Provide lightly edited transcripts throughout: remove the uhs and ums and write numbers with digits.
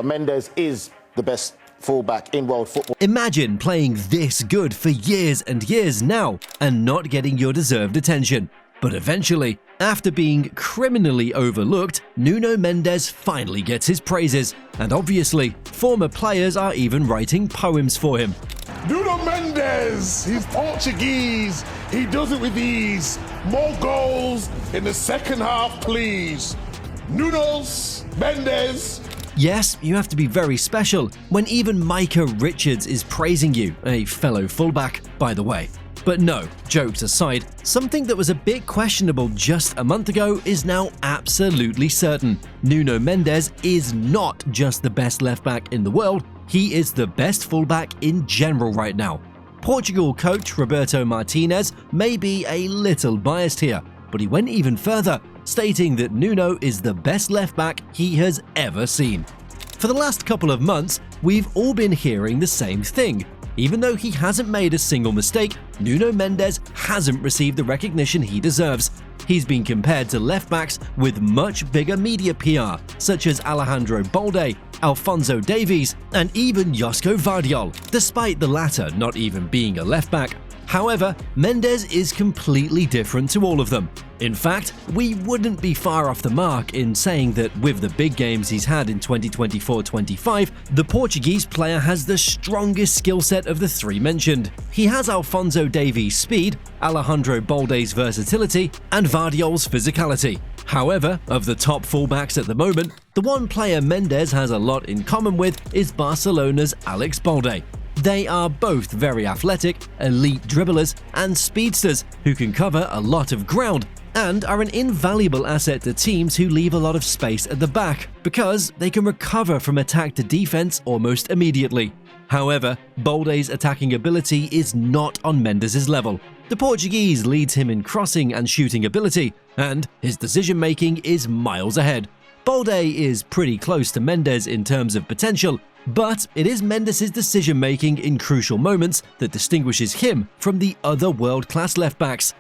Mendes is the best fullback in world football. Imagine playing this good for years and years now and not getting your deserved attention. But eventually, after being criminally overlooked, Nuno Mendes finally gets his praises. And obviously, former players are even writing poems for him. Nuno Mendes, he's Portuguese, he does it with ease. More goals in the second half, please. Nuno's Mendes. Yes, you have to be very special when even Micah Richards is praising you, a fellow fullback, by the way. But no, jokes aside, something that was a bit questionable just a month ago is now absolutely certain. Nuno Mendes is not just the best left-back in the world, he is the best fullback in general right now. Portugal coach Roberto Martinez may be a little biased here, but he went even further, stating that Nuno is the best left-back he has ever seen. For the last couple of months, we've all been hearing the same thing. Even though he hasn't made a single mistake, Nuno Mendes hasn't received the recognition he deserves. He's been compared to left-backs with much bigger media PR, such as Alejandro Balde, Alphonso Davies, and even Balde Gvardiol, despite the latter not even being a left-back. However, Mendes is completely different to all of them. In fact, we wouldn't be far off the mark in saying that with the big games he's had in 2024-25, the Portuguese player has the strongest skill set of the three mentioned. He has Alphonso Davies' speed, Alejandro Balde's versatility, and Gvardiol's physicality. However, of the top fullbacks at the moment, the one player Mendes has a lot in common with is Barcelona's Alex Balde. They are both very athletic, elite dribblers, and speedsters who can cover a lot of ground and are an invaluable asset to teams who leave a lot of space at the back because they can recover from attack to defense almost immediately. However, Balde's attacking ability is not on Mendes' level. The Portuguese leads him in crossing and shooting ability, and his decision-making is miles ahead. Balde is pretty close to Mendes in terms of potential, but it is Mendes' decision-making in crucial moments that distinguishes him from the other world-class left-backs.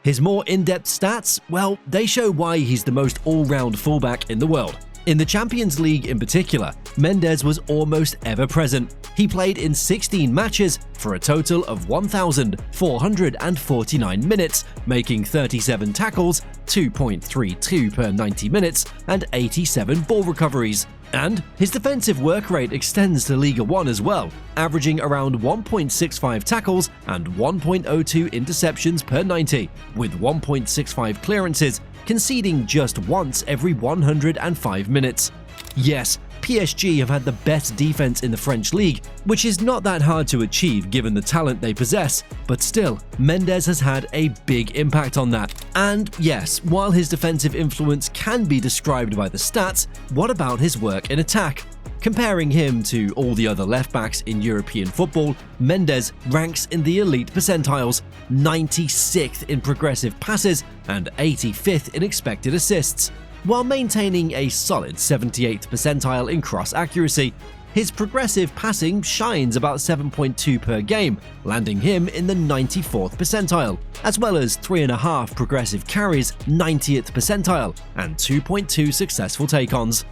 His more in-depth stats, well, they show why he's the most all-round fullback in the world. In the Champions League in particular, Mendes was almost ever present. He played in 16 matches for a total of 1,449 minutes, making 37 tackles, 2.32 per 90 minutes, and 87 ball recoveries. And his defensive work rate extends to Liga 1 as well, averaging around 1.65 tackles and 1.02 interceptions per 90, with 1.65 clearances, conceding just once every 105 minutes. Yes, PSG have had the best defense in the French league, which is not that hard to achieve given the talent they possess, but still, Mendes has had a big impact on that. And yes, while his defensive influence can be described by the stats, what about his work in attack? Comparing him to all the other left-backs in European football, Mendes ranks in the elite percentiles, 96th in progressive passes and 85th in expected assists. While maintaining a solid 78th percentile in cross accuracy, his progressive passing shines about 7.2 per game, landing him in the 94th percentile, as well as 3.5 progressive carries, 90th percentile, and 2.2 successful take-ons.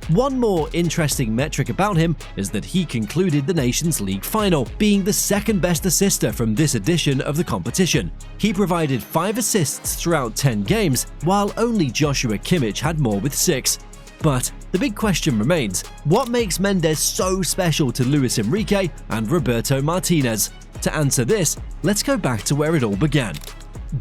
One more interesting metric about him is that he concluded the Nations League final, being the second best assister from this edition of the competition. He provided 5 assists throughout 10 games, while only Joshua Kimmich had more with 6. But the big question remains, what makes Mendes so special to Luis Enrique and Roberto Martinez? To answer this, let's go back to where it all began.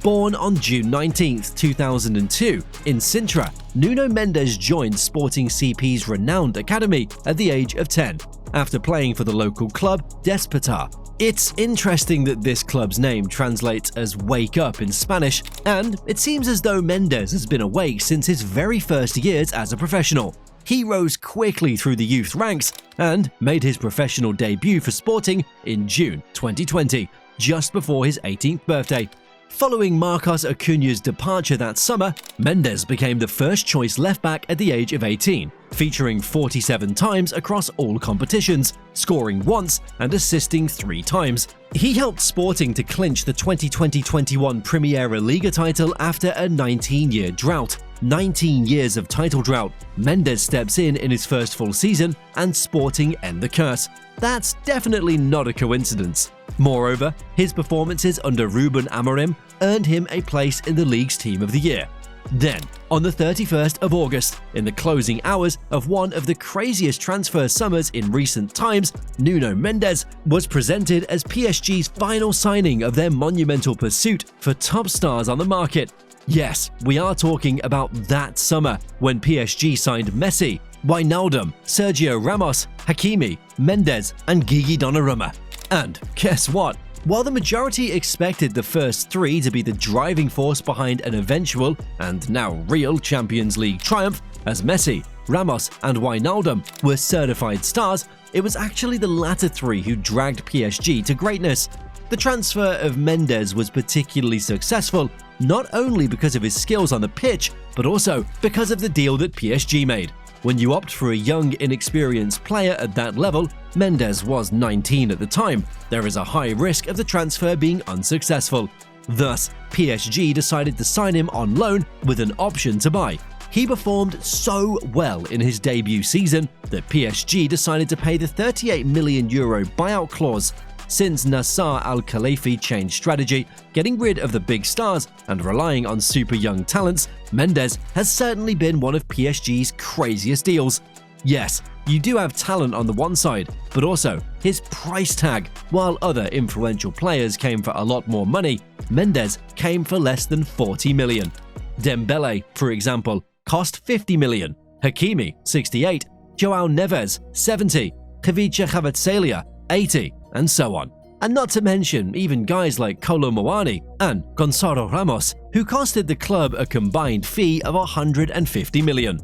Born on June 19, 2002, in Sintra, Nuno Mendes joined Sporting CP's renowned academy at the age of 10, after playing for the local club Despertar. It's interesting that this club's name translates as "wake up" in Spanish, and it seems as though Mendes has been awake since his very first years as a professional. He rose quickly through the youth ranks and made his professional debut for Sporting in June 2020, just before his 18th birthday. Following Marcos Acuña's departure that summer, Mendes became the first-choice left-back at the age of 18, featuring 47 times across all competitions, scoring once and assisting 3 times. He helped Sporting to clinch the 2020-21 Primera Liga title after a 19-year drought, 19 years of title drought, Mendes steps in his first full season and Sporting end the curse. That's definitely not a coincidence. Moreover, his performances under Ruben Amorim earned him a place in the league's Team of the Year. Then, on the 31st of August, in the closing hours of one of the craziest transfer summers in recent times, Nuno Mendes was presented as PSG's final signing of their monumental pursuit for top stars on the market. Yes, we are talking about that summer when PSG signed Messi, Wijnaldum, Sergio Ramos, Hakimi, Mendes, and Gigi Donnarumma. And guess what? While the majority expected the first three to be the driving force behind an eventual, and now real, Champions League triumph, as Messi, Ramos, and Wijnaldum were certified stars, it was actually the latter three who dragged PSG to greatness. The transfer of Mendes was particularly successful, not only because of his skills on the pitch, but also because of the deal that PSG made. When you opt for a young, inexperienced player at that level, Mendes was 19 at the time, there is a high risk of the transfer being unsuccessful. Thus, PSG decided to sign him on loan with an option to buy. He performed so well in his debut season that PSG decided to pay the €38 million buyout clause. Since Nasser Al-Khelaifi changed strategy, getting rid of the big stars and relying on super young talents, Mendes has certainly been one of PSG's craziest deals. Yes, you do have talent on the one side, but also his price tag. While other influential players came for a lot more money, Mendes came for less than 40 million. Dembele, for example, cost 50 million, Hakimi, 68, Joao Neves, 70, Kvicha Kvaratskhelia, 80, and so on. And not to mention even guys like Kolo Muani and Gonçalo Ramos, who costed the club a combined fee of 150 million.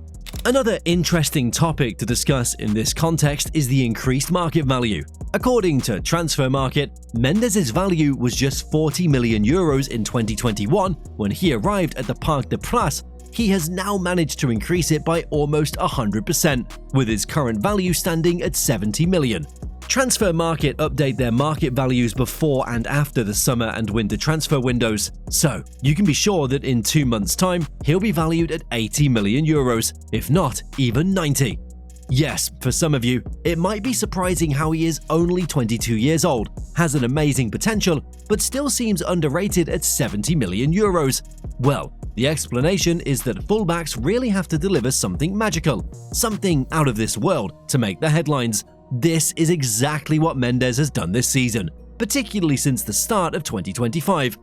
Another interesting topic to discuss in this context is the increased market value. According to Transfer Market, Mendes' value was just 40 million euros in 2021 when he arrived at the Parc des Princes. He has now managed to increase it by almost 100%, with his current value standing at 70 million. Transfer Market update their market values before and after the summer and winter transfer windows, so you can be sure that in 2 months' time, he'll be valued at 80 million euros, if not even 90. Yes, for some of you, it might be surprising how he is only 22 years old, has an amazing potential, but still seems underrated at 70 million euros. Well, the explanation is that fullbacks really have to deliver something magical, something out of this world to make the headlines. This is exactly what Mendes has done this season, particularly since the start of 2025.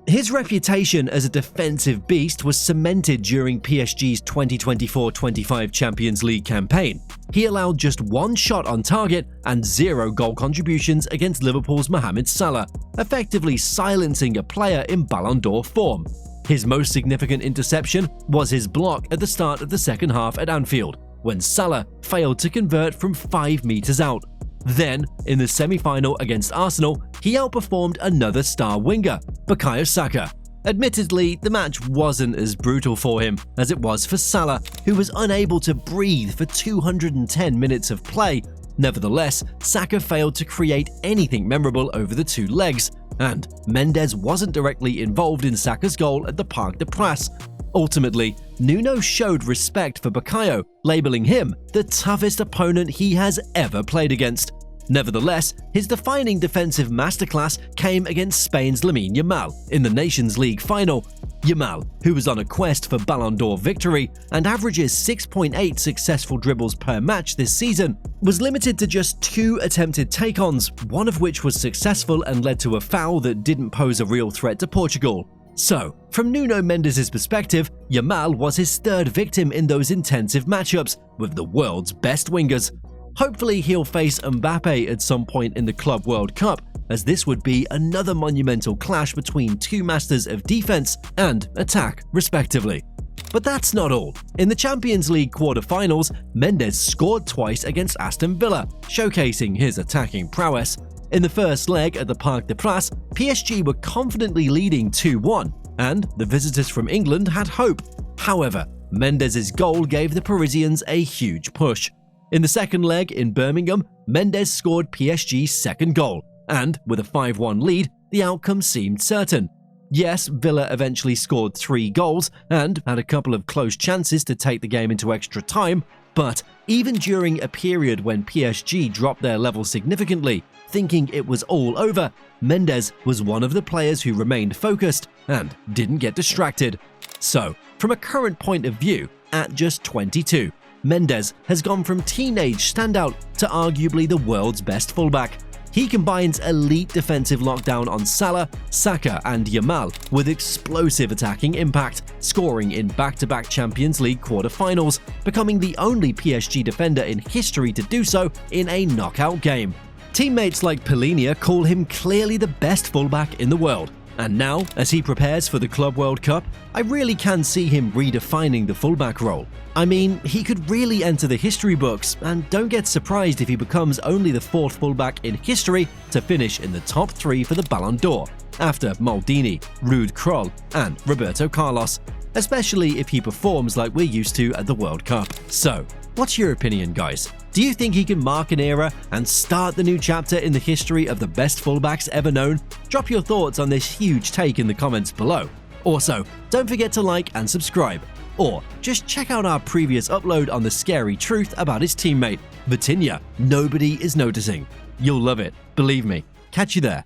His reputation as a defensive beast was cemented during PSG's 2024-25 Champions League campaign. He allowed just one shot on target and 0 goal contributions against Liverpool's Mohamed Salah, effectively silencing a player in Ballon d'Or form. His most significant interception was his block at the start of the second half at Anfield, when Salah failed to convert from 5 meters out. Then, in the semi-final against Arsenal, he outperformed another star winger, Bukayo Saka. Admittedly, the match wasn't as brutal for him as it was for Salah, who was unable to breathe for 210 minutes of play. Nevertheless, Saka failed to create anything memorable over the 2 legs, and Mendes wasn't directly involved in Saka's goal at the Parc des Princes. Ultimately, Nuno showed respect for Bukayo, labeling him the toughest opponent he has ever played against. Nevertheless, his defining defensive masterclass came against Spain's Lamine Yamal in the Nations League final. Yamal, who was on a quest for Ballon d'Or victory and averages 6.8 successful dribbles per match this season, was limited to just 2 attempted take-ons, one of which was successful and led to a foul that didn't pose a real threat to Portugal. So, from Nuno Mendes' perspective, Yamal was his 3rd victim in those intensive matchups with the world's best wingers. Hopefully he'll face Mbappe at some point in the Club World Cup, as this would be another monumental clash between 2 masters of defense and attack, respectively. But that's not all. In the Champions League quarter-finals, Mendes scored twice against Aston Villa, showcasing his attacking prowess. In the first leg at the Parc des Princes, PSG were confidently leading 2-1, and the visitors from England had hope. However, Mendes' goal gave the Parisians a huge push. In the second leg in Birmingham, Mendes scored PSG's 2nd goal, and with a 5-1 lead, the outcome seemed certain. Yes, Villa eventually scored 3 goals and had a couple of close chances to take the game into extra time, but even during a period when PSG dropped their level significantly, thinking it was all over, Mendes was one of the players who remained focused and didn't get distracted. So, from a current point of view, at just 22, Mendes has gone from teenage standout to arguably the world's best fullback. He combines elite defensive lockdown on Salah, Saka and Yamal with explosive attacking impact, scoring in back-to-back Champions League quarter-finals, becoming the only PSG defender in history to do so in a knockout game. Teammates like Polinia call him clearly the best fullback in the world. And now, as he prepares for the Club World Cup, I really can see him redefining the fullback role. I mean, he could really enter the history books, and don't get surprised if he becomes only the 4th fullback in history to finish in the top 3 for the Ballon d'Or, after Maldini, Ruud Krol and Roberto Carlos, especially if he performs like we're used to at the World Cup. So, what's your opinion, guys? Do you think he can mark an era and start the new chapter in the history of the best fullbacks ever known? Drop your thoughts on this huge take in the comments below. Also, don't forget to like and subscribe. Or just check out our previous upload on the scary truth about his teammate, Vitinha. Nobody is noticing. You'll love it, believe me. Catch you there.